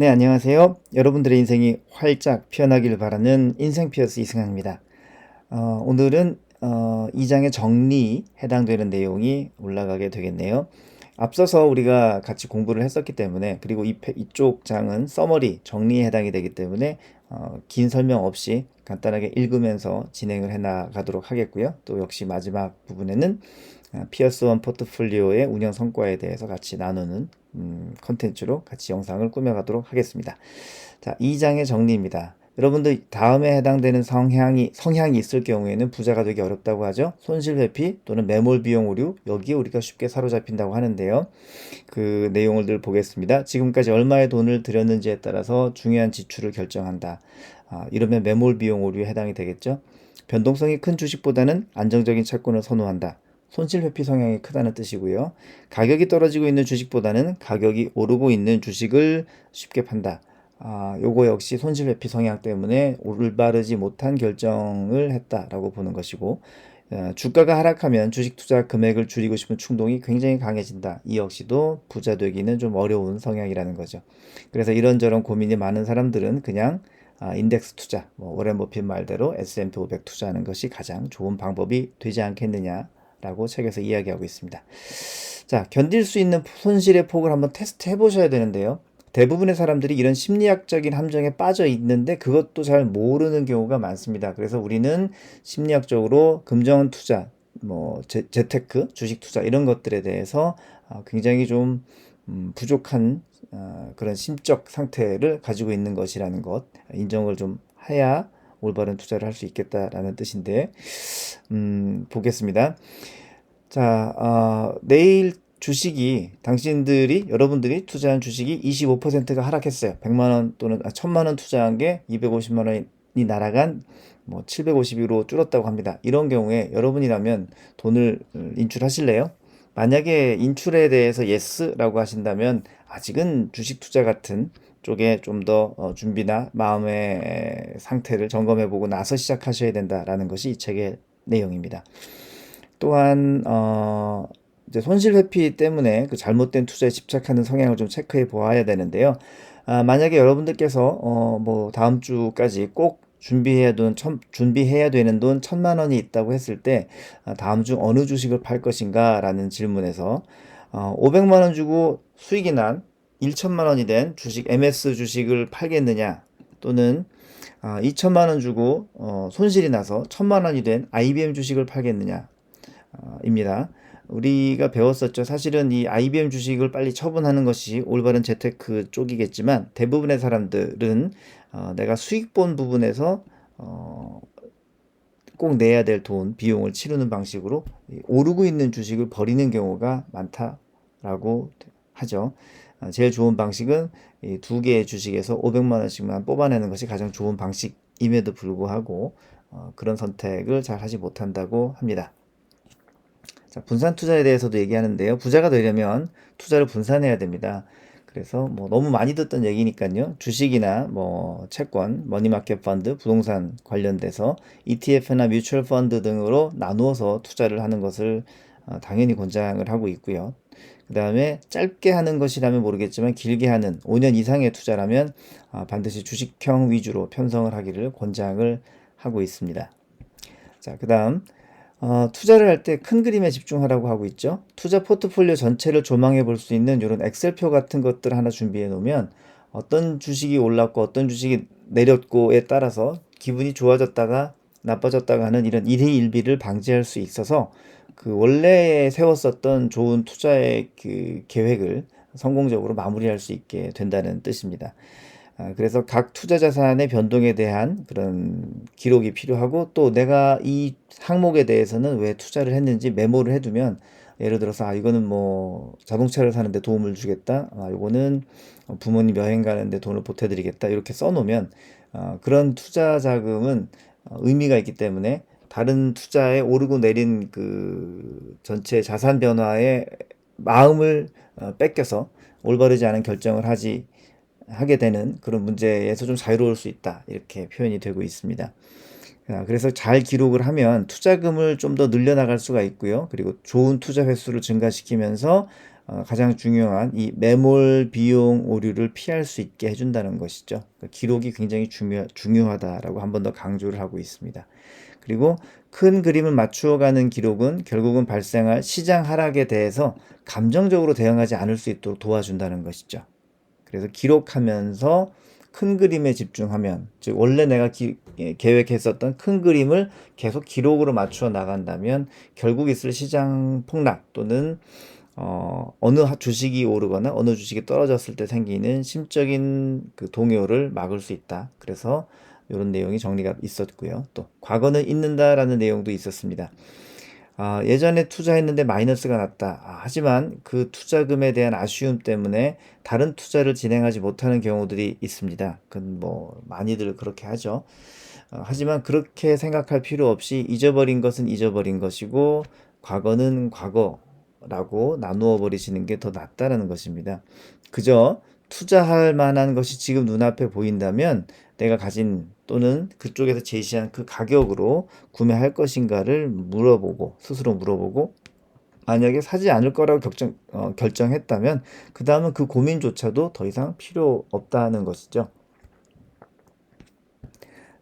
네, 안녕하세요. 여러분들의 인생이 활짝 피어나길 바라는 인생 피어스 이승환입니다. 오늘은 2장의 정리에 해당되는 내용이 올라가게 되겠네요. 앞서서 우리가 같이 공부를 했었기 때문에, 그리고 이쪽 장은 서머리, 정리에 해당이 되기 때문에 긴 설명 없이 간단하게 읽으면서 진행을 해나가도록 하겠고요. 또 역시 마지막 부분에는 피어스 원 포트폴리오의 운영 성과에 대해서 같이 나누는 컨텐츠로 같이 영상을 꾸며가도록 하겠습니다. 자, 2장의 정리입니다. 여러분들 다음에 해당되는 성향이 있을 경우에는 부자가 되기 어렵다고 하죠. 손실회피 또는 매몰 비용 오류, 여기에 우리가 쉽게 사로잡힌다고 하는데요. 그 내용을 보겠습니다. 지금까지 얼마의 돈을 들였는지에 따라서 중요한 지출을 결정한다. 이러면 매몰 비용 오류에 해당이 되겠죠. 변동성이 큰 주식보다는 안정적인 채권을 선호한다. 손실 회피 성향이 크다는 뜻이고요. 가격이 떨어지고 있는 주식보다는 가격이 오르고 있는 주식을 쉽게 판다. 요거 역시 손실 회피 성향 때문에 올바르지 못한 결정을 했다라고 보는 것이고, 주가가 하락하면 주식 투자 금액을 줄이고 싶은 충동이 굉장히 강해진다. 이 역시도 부자 되기는 좀 어려운 성향이라는 거죠. 그래서 이런저런 고민이 많은 사람들은 그냥 인덱스 투자, 워렌 버핏 말대로 S&P 500 투자하는 것이 가장 좋은 방법이 되지 않겠느냐라고 책에서 이야기하고 있습니다. 자, 견딜 수 있는 손실의 폭을 한번 테스트 해보셔야 되는데요. 대부분의 사람들이 이런 심리학적인 함정에 빠져 있는데 그것도 잘 모르는 경우가 많습니다. 그래서 우리는 심리학적으로 금전 투자, 재테크, 주식 투자 이런 것들에 대해서 굉장히 좀 부족한 그런 심적 상태를 가지고 있는 것이라는 것 인정을 좀 해야 올바른 투자를 할 수 있겠다라는 뜻인데, 보겠습니다. 자, 내일 주식이 여러분들이 투자한 주식이 25%가 하락했어요. 100만 원 또는 1000만 원 투자한 게 250만 원이 날아간 750으로 줄었다고 합니다. 이런 경우에 여러분이라면 돈을 인출하실래요? 만약에 인출에 대해서 예스라고 하신다면 아직은 주식 투자 같은 쪽에 좀 더 준비나 마음의 상태를 점검해보고 나서 시작하셔야 된다라는 것이 이 책의 내용입니다. 또한 이제 손실 회피 때문에 그 잘못된 투자에 집착하는 성향을 좀 체크해 보아야 되는데요. 만약에 여러분들께서 다음 주까지 꼭 준비해야 되는 돈 1000만 원이 있다고 했을 때 다음 주 어느 주식을 팔 것인가 라는 질문에서 500만 원 주고 수익이 난 1천만 원이 된 주식 MS 주식을 팔겠느냐, 또는 2천만 원 주고 손실이 나서 1000만 원이 된 IBM 주식을 팔겠느냐 입니다. 우리가 배웠었죠. 사실은 이 IBM 주식을 빨리 처분하는 것이 올바른 재테크 쪽이겠지만, 대부분의 사람들은 내가 수익 본 부분에서 꼭 내야 될 돈, 비용을 치르는 방식으로 오르고 있는 주식을 버리는 경우가 많다라고 하죠. 제일 좋은 방식은 이 두 개의 주식에서 500만 원씩만 뽑아내는 것이 가장 좋은 방식임에도 불구하고 그런 선택을 잘 하지 못한다고 합니다. 자, 분산 투자에 대해서도 얘기하는데요. 부자가 되려면 투자를 분산해야 됩니다. 그래서 너무 많이 듣던 얘기니까요. 주식이나 채권, 머니마켓 펀드, 부동산 관련돼서 ETF나 뮤추얼 펀드 등으로 나누어서 투자를 하는 것을 당연히 권장을 하고 있고요. 그 다음에 짧게 하는 것이라면 모르겠지만 길게 하는 5년 이상의 투자라면 반드시 주식형 위주로 편성을 하기를 권장을 하고 있습니다. 자, 그 다음 투자를 할 때 큰 그림에 집중하라고 하고 있죠. 투자 포트폴리오 전체를 조망해 볼 수 있는 이런 엑셀표 같은 것들 하나 준비해 놓으면 어떤 주식이 올랐고 어떤 주식이 내렸고에 따라서 기분이 좋아졌다가 나빠졌다가 하는 이런 일희일비를 방지할 수 있어서 그 원래 세웠었던 좋은 투자의 그 계획을 성공적으로 마무리할 수 있게 된다는 뜻입니다. 그래서 각 투자 자산의 변동에 대한 그런 기록이 필요하고, 또 내가 이 항목에 대해서는 왜 투자를 했는지 메모를 해두면, 예를 들어서 이거는 자동차를 사는데 도움을 주겠다, 이거는 부모님 여행 가는데 돈을 보태드리겠다, 이렇게 써놓으면 그런 투자 자금은 의미가 있기 때문에 다른 투자에 오르고 내린 그 전체 자산 변화에 마음을 뺏겨서 올바르지 않은 결정을 하게 되는 그런 문제에서 좀 자유로울 수 있다, 이렇게 표현이 되고 있습니다. 그래서 잘 기록을 하면 투자금을 좀 더 늘려나갈 수가 있고요. 그리고 좋은 투자 횟수를 증가시키면서 가장 중요한 이 매몰 비용 오류를 피할 수 있게 해준다는 것이죠. 기록이 굉장히 중요하다라고 한 번 더 강조를 하고 있습니다. 그리고 큰 그림을 맞추어가는 기록은 결국은 발생할 시장 하락에 대해서 감정적으로 대응하지 않을 수 있도록 도와준다는 것이죠. 그래서 기록하면서 큰 그림에 집중하면, 즉 원래 내가 계획했었던 큰 그림을 계속 기록으로 맞추어 나간다면 결국 있을 시장 폭락 또는 어느 주식이 오르거나 어느 주식이 떨어졌을 때 생기는 심적인 그 동요를 막을 수 있다. 그래서 이런 내용이 정리가 있었고요. 또 과거는 잊는다라는 내용도 있었습니다. 예전에 투자했는데 마이너스가 났다. 하지만 그 투자금에 대한 아쉬움 때문에 다른 투자를 진행하지 못하는 경우들이 있습니다. 그건 뭐 많이들 그렇게 하죠. 하지만 그렇게 생각할 필요 없이 잊어버린 것은 잊어버린 것이고 과거는 과거라고 나누어 버리시는 게 더 낫다라는 것입니다. 그저 투자할 만한 것이 지금 눈앞에 보인다면 내가 가진 또는 그쪽에서 제시한 그 가격으로 구매할 것인가를 스스로 물어보고 만약에 사지 않을 거라고 결정했다면 그 다음은 그 고민조차도 더 이상 필요 없다는 것이죠.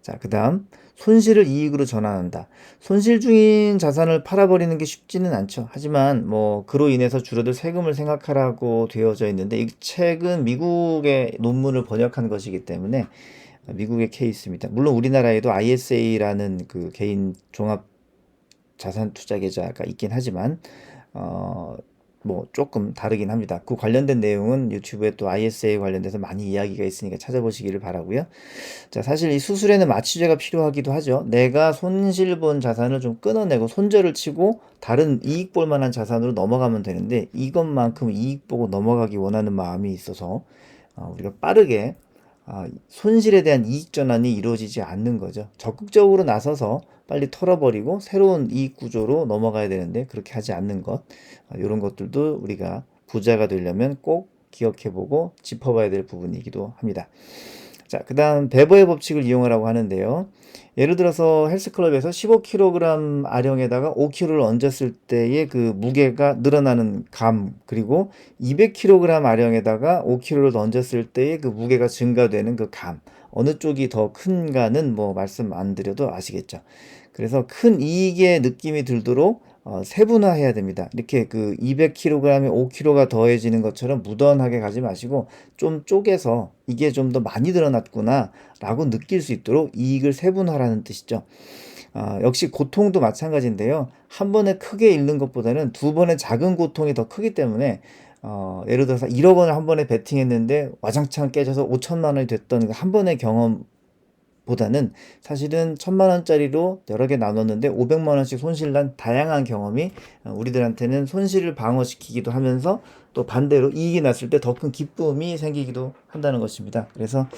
자, 그 다음 손실을 이익으로 전환한다. 손실 중인 자산을 팔아버리는 게 쉽지는 않죠. 하지만 뭐 그로 인해서 줄어들 세금을 생각하라고 되어져 있는데 이 책은 미국의 논문을 번역한 것이기 때문에 미국의 케이스입니다. 물론 우리나라에도 ISA라는 그 개인 종합 자산 투자 계좌가 있긴 하지만 뭐 조금 다르긴 합니다. 그 관련된 내용은 유튜브에 또 ISA 관련돼서 많이 이야기가 있으니까 찾아보시기를 바라고요. 자, 사실 이 수술에는 마취제가 필요하기도 하죠. 내가 손실 본 자산을 좀 끊어내고 손절을 치고 다른 이익 볼 만한 자산으로 넘어가면 되는데 이것만큼 이익 보고 넘어가기 원하는 마음이 있어서 우리가 빠르게 손실에 대한 이익 전환이 이루어지지 않는 거죠. 적극적으로 나서서 빨리 털어버리고 새로운 이익 구조로 넘어가야 되는데 그렇게 하지 않는 것, 이런 것들도 우리가 부자가 되려면 꼭 기억해보고 짚어봐야 될 부분이기도 합니다. 자, 그 다음 베버의 법칙을 이용하라고 하는데요. 예를 들어서 헬스클럽에서 15kg 아령에다가 5kg를 얹었을 때의 그 무게가 늘어나는 감, 그리고 200kg 아령에다가 5kg를 얹었을 때의 그 무게가 증가되는 그 감, 어느 쪽이 더 큰가는 뭐 말씀 안 드려도 아시겠죠. 그래서 큰 이익의 느낌이 들도록 세분화해야 됩니다. 이렇게 그 200kg에 5kg가 더해지는 것처럼 무던하게 가지 마시고 좀 쪼개서 이게 좀 더 많이 드러났구나 라고 느낄 수 있도록 이익을 세분화라는 뜻이죠. 역시 고통도 마찬가지인데요. 한 번에 크게 잃는 것보다는 두 번의 작은 고통이 더 크기 때문에 예를 들어서 1억 원을 한 번에 베팅했는데 와장창 깨져서 5천만 원이 됐던 한 번의 경험 보다는 사실은 1,000만 원짜리로 여러 개 나눴는데 500만 원씩 손실난 다양한 경험이 우리들한테는 손실을 방어시키기도 하면서 또 반대로 이익이 났을 때 더 큰 기쁨이 생기기도 한다는 것입니다. 그래서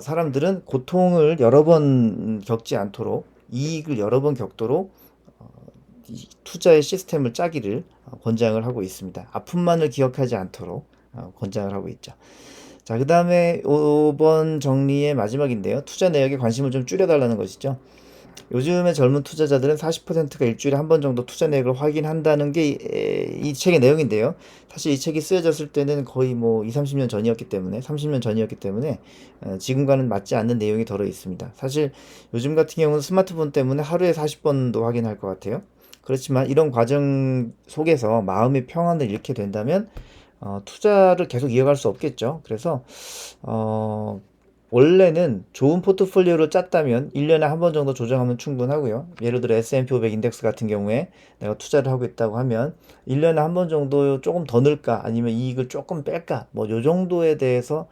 사람들은 고통을 여러 번 겪지 않도록 이익을 여러 번 겪도록 이 투자의 시스템을 짜기를 권장을 하고 있습니다. 아픔만을 기억하지 않도록 권장을 하고 있죠. 자, 그 다음에 5번 정리의 마지막인데요. 투자 내역에 관심을 좀 줄여달라는 것이죠. 요즘의 젊은 투자자들은 40%가 일주일에 한 번 정도 투자 내역을 확인한다는 게 이 책의 내용인데요. 사실 이 책이 쓰여졌을 때는 거의 뭐 2, 30년 전이었기 때문에, 30년 전이었기 때문에 지금과는 맞지 않는 내용이 들어 있습니다. 사실 요즘 같은 경우는 스마트폰 때문에 하루에 40번도 확인할 것 같아요. 그렇지만 이런 과정 속에서 마음의 평안을 잃게 된다면 투자를 계속 이어갈 수 없겠죠. 그래서 원래는 좋은 포트폴리오를 짰다면 1년에 한 번 정도 조정하면 충분하고요. 예를 들어 S&P 500 인덱스 같은 경우에 내가 투자를 하고 있다고 하면 1년에 한 번 정도 조금 더 넣을까 아니면 이익을 조금 뺄까 뭐 요 정도에 대해서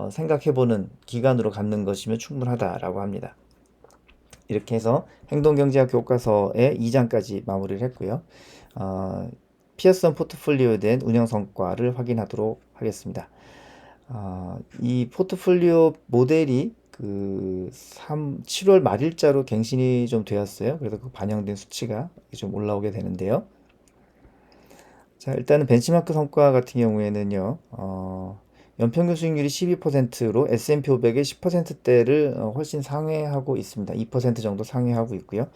생각해보는 기간으로 갖는 것이면 충분하다라고 합니다. 이렇게 해서 행동경제학 교과서의 2장까지 마무리를 했고요. 피어슨 포트폴리오에 대한 운영 성과를 확인하도록 하겠습니다. 이 포트폴리오 모델이 그 7월 말일자로 갱신이 좀 되었어요. 그래서 그 반영된 수치가 좀 올라오게 되는데요. 자, 일단은 벤치마크 성과 같은 경우에는요, 연평균 수익률이 12%로 S&P 500의 10%대를 훨씬 상회하고 있습니다. 2% 정도 상회하고 있고요.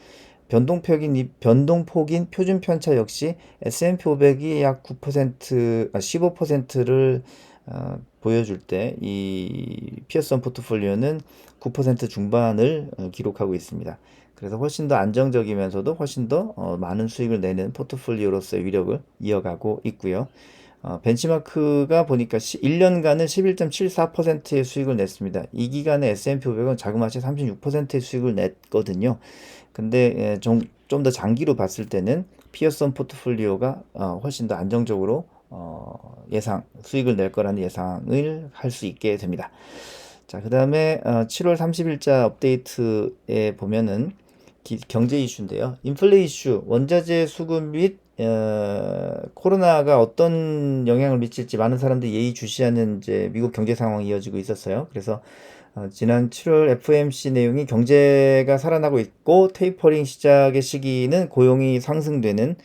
변동폭인 표준 편차 역시 S&P 500이 약 9%, 15%를 보여줄 때 이 피어선 포트폴리오는 9% 중반을 기록하고 있습니다. 그래서 훨씬 더 안정적이면서도 훨씬 더 많은 수익을 내는 포트폴리오로서의 위력을 이어가고 있고요. 벤치마크가 보니까 1년간은 11.74%의 수익을 냈습니다. 이 기간에 S&P 500은 자그마치 36%의 수익을 냈거든요. 근데 좀 더 장기로 봤을 때는 피어선 포트폴리오가 훨씬 더 안정적으로 수익을 낼 거라는 예상을 할 수 있게 됩니다. 자, 그 다음에 7월 30일자 업데이트에 보면은 경제 이슈인데요. 인플레 이슈, 원자재 수급 및 코로나가 어떤 영향을 미칠지 많은 사람들이 예의주시하는 이제 미국 경제 상황이 이어지고 있었어요. 그래서 지난 7월 FOMC 내용이 경제가 살아나고 있고 테이퍼링 시작의 시기는 고용이 상승되는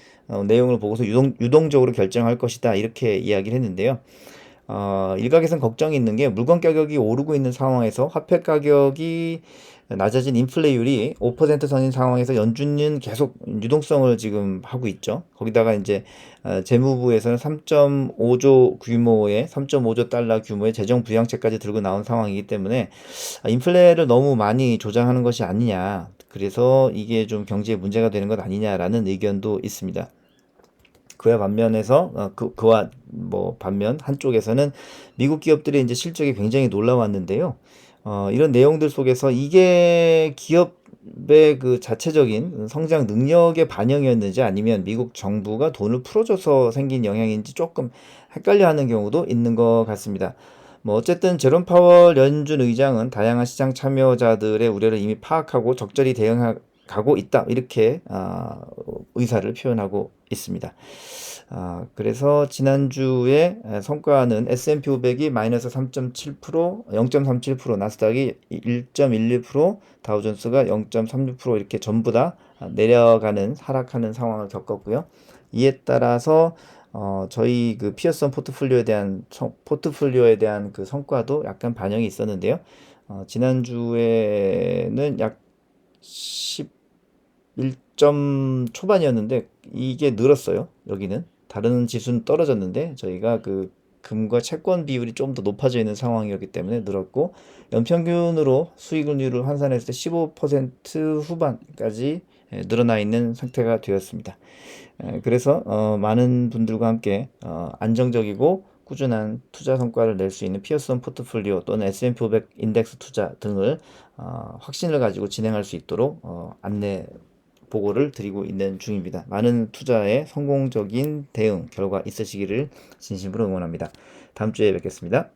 내용을 보고서 유동적으로 결정할 것이다 이렇게 이야기를 했는데요. 일각에선 걱정이 있는 게 물건 가격이 오르고 있는 상황에서 화폐 가격이 낮아진 인플레율이 5% 선인 상황에서 연준은 계속 유동성을 지금 하고 있죠. 거기다가 이제 재무부에서는 3.5조 달러 규모의 재정 부양책까지 들고 나온 상황이기 때문에 인플레를 너무 많이 조장하는 것이 아니냐. 그래서 이게 좀 경제에 문제가 되는 것 아니냐라는 의견도 있습니다. 그와 반면에서 그와 뭐 반면 한쪽에서는 미국 기업들의 이제 실적이 굉장히 놀라웠는데요. 이런 내용들 속에서 이게 기업의 그 자체적인 성장 능력의 반영이었는지 아니면 미국 정부가 돈을 풀어줘서 생긴 영향인지 조금 헷갈려하는 경우도 있는 것 같습니다. 뭐 어쨌든 제롬 파월 연준 의장은 다양한 시장 참여자들의 우려를 이미 파악하고 적절히 대응하고 있다 이렇게 의사를 표현하고 있습니다. 그래서 지난주에 성과는 S&P 500이 마이너스 3.7%, 0.37%, 나스닥이 1.12%, 다우존스가 0.36% 이렇게 전부 다 내려가는 하락하는 상황을 겪었고요. 이에 따라서 저희 그 피어선 포트폴리오에 대한 그 성과도 약간 반영이 있었는데요. 지난주에는 약 11점 초반이었는데 이게 늘었어요. 여기는 다른 지수는 떨어졌는데 저희가 그 금과 채권 비율이 좀 더 높아져 있는 상황이었기 때문에 늘었고 연평균으로 수익률을 환산했을 때 15% 후반까지 늘어나 있는 상태가 되었습니다. 그래서 많은 분들과 함께 안정적이고 꾸준한 투자 성과를 낼 수 있는 피어선 포트폴리오 또는 S&P 500 인덱스 투자 등을 확신을 가지고 진행할 수 있도록 안내 보고를 드리고 있는 중입니다. 많은 투자에 성공적인 대응 결과 있으시기를 진심으로 응원합니다. 다음 주에 뵙겠습니다.